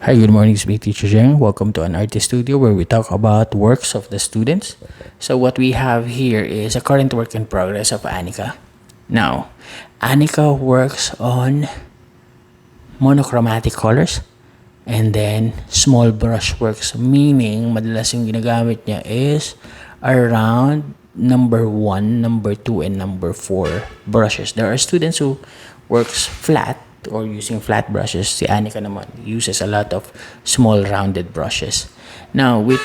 Hi, good morning. It's me, Teacher Zheng. Welcome to an artist studio where we talk about works of the students. So what we have here is a current work in progress of Anika. Now, Anika works on monochromatic colors and then small brush works, meaning madalas yung ginagamit niya is around number 1, number 2, and number 4 brushes. There are students who works flat or using flat brushes. Si Anika naman uses a lot of small rounded brushes. Now, with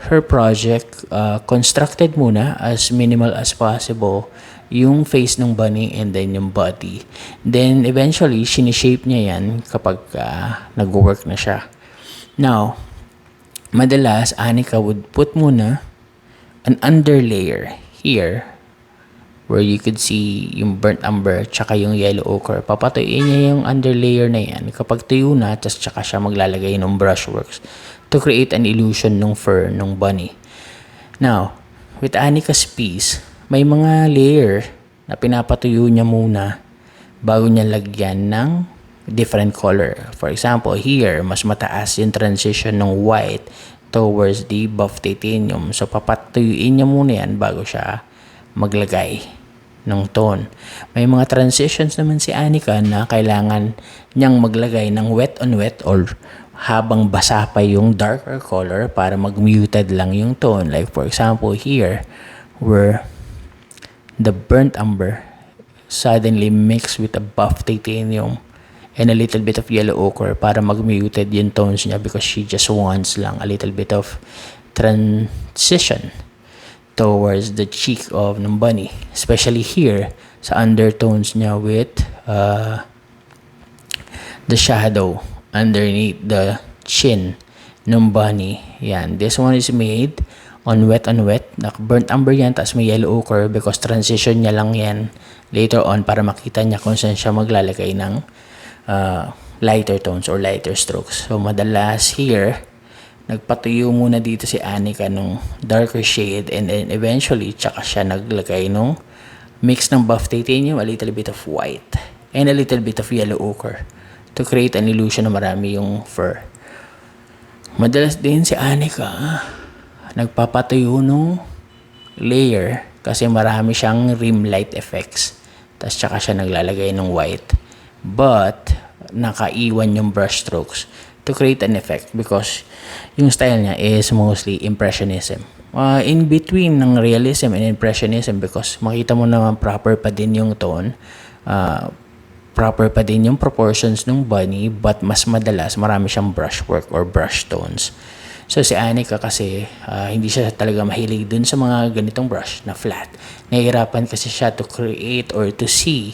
her project, constructed muna as minimal as possible yung face ng bunny and then yung body. Then, eventually, sinishape niya yan kapag nag-work na siya. Now, madalas, Anika would put muna an underlayer here where you could see yung burnt umber tsaka yung yellow ochre. Papatuyuin niya yung underlayer na yan kapag tuyo na, tsaka siya maglalagay ng brushworks to create an illusion ng fur ng bunny. Now, with Anika's piece, may mga layer na pinapatuyo niya muna bago niya lagyan ng different color. For example, here, mas mataas yung transition ng white towards the buff titanium. So, papatuyuin niya muna yan bago siya maglagay ng tone. May mga transitions naman si Anika na kailangan niyang maglagay ng wet on wet or habang basa pa yung darker color para mag-muted lang yung tone. Like for example here, where the burnt umber suddenly mixed with a buff titanium and a little bit of yellow ochre para mag-muted yung tones niya because she just wants lang a little bit of transition towards the cheek of ng bunny, especially here sa undertones niya with the shadow underneath the chin ng bunny. Yan, this one is made on wet, burnt umber yan, tapos may yellow ochre because transition niya lang yan later on para makita niya kung saan siya maglalagay ng lighter tones or lighter strokes. So madalas here nagpatuyo muna dito si Anika nung darker shade and then eventually tsaka siya naglagay nung mix ng buff titanium, a little bit of white and a little bit of yellow ochre to create an illusion na marami yung fur. Madalas din si Anika nagpapatuyo nung layer kasi marami siyang rim light effects, tapos tsaka siya naglalagay ng white but nakaiwan yung brush strokes to create an effect because yung style niya is mostly impressionism. In between ng realism and impressionism because makita mo naman proper pa din yung tone, proper pa din yung proportions ng bunny but mas madalas marami siyang brushwork or brush tones. So si Anika kasi hindi siya talaga mahilig dun sa mga ganitong brush na flat. Nahihirapan kasi siya to create or to see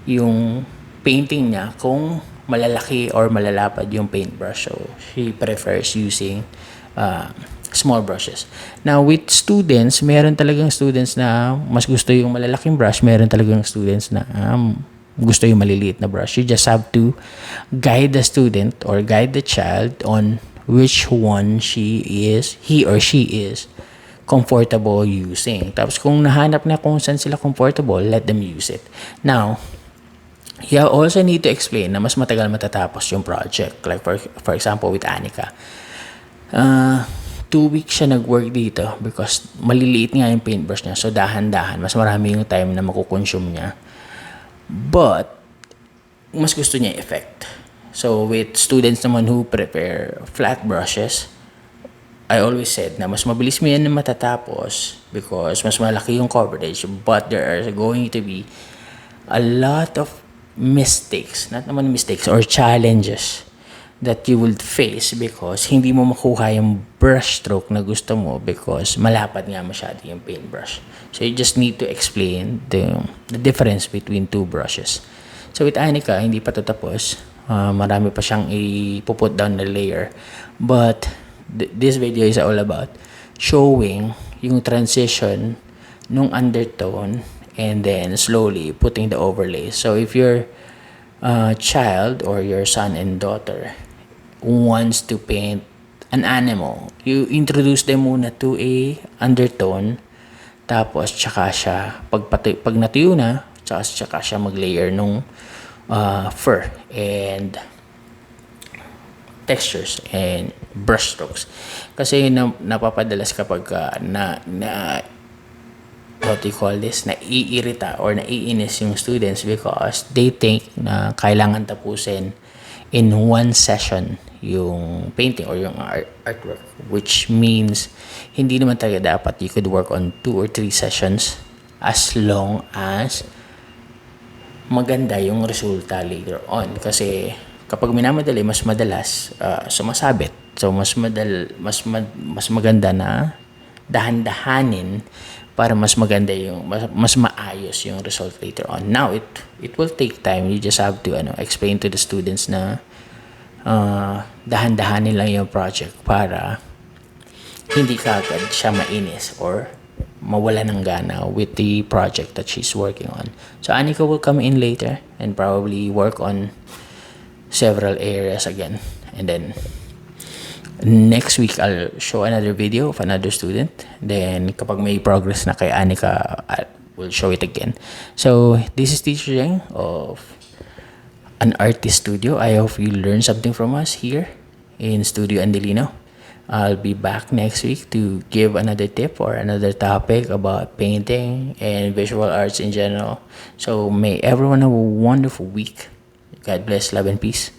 yung painting niya kung malalaki or malalapad yung paintbrush. So, she prefers using small brushes. Now, with students, meron talagang students na mas gusto yung malalaking brush. Meron talagang students na gusto yung maliliit na brush. You just have to guide the student or guide the child on which one he or she is comfortable using. Tapos, kung nahanap na kung saan sila comfortable, let them use it. Now, you also need to explain na mas matagal matatapos yung project. Like for example, with Anika. 2 weeks siya nag-work dito because maliliit nga yung paintbrush niya. So, dahan-dahan. Mas marami yung time na makukonsume niya. But, mas gusto niya effect. So, with students naman who prepare flat brushes, I always said na mas mabilis mo yan na matatapos because mas malaki yung coverage. But there are going to be a lot of mistakes, not naman mistakes or challenges that you will face because hindi mo makuha yung brush stroke na gusto mo because malapad nga masyado yung paintbrush. So you just need to explain the difference between two brushes. So with Anika, hindi pa tapos. Marami pa siyang ipuput down na layer. But this video is all about showing yung transition nung undertone and then slowly putting the overlay. So if your child or your son and daughter wants to paint an animal, you introduce them muna to a undertone, tapos tsaka siya, pag natuyo na, tsaka siya mag-layer nung fur. And textures and brush strokes. Kasi napapadalas kapag what do you call this, naiirita or naiinis yung students because they think na kailangan tapusin in one session yung painting or yung artwork, which means hindi naman talaga dapat. You could work on 2 or 3 sessions as long as maganda yung resulta later on. Kasi kapag minamadali, mas madalas sumasabit. So mas maganda na dahan-dahanin para mas maganda yung mas maayos yung result later on. Now it will take time. You just have to explain to the students na dahan-dahanin lang yung project para hindi kaagad siya mainis or mawala ng gana with the project that she's working on. So Anika will come in later and probably work on several areas again, and then next week I'll show another video of another student. Then kapag may progress na kay Anika, we'll show it again. So this is Teacher Jeng of an artist studio. I hope you learned something from us here in Studio Andelino. I'll be back next week to give another tip or another topic about painting and visual arts in general. So may everyone have a wonderful week. God bless, love, and peace.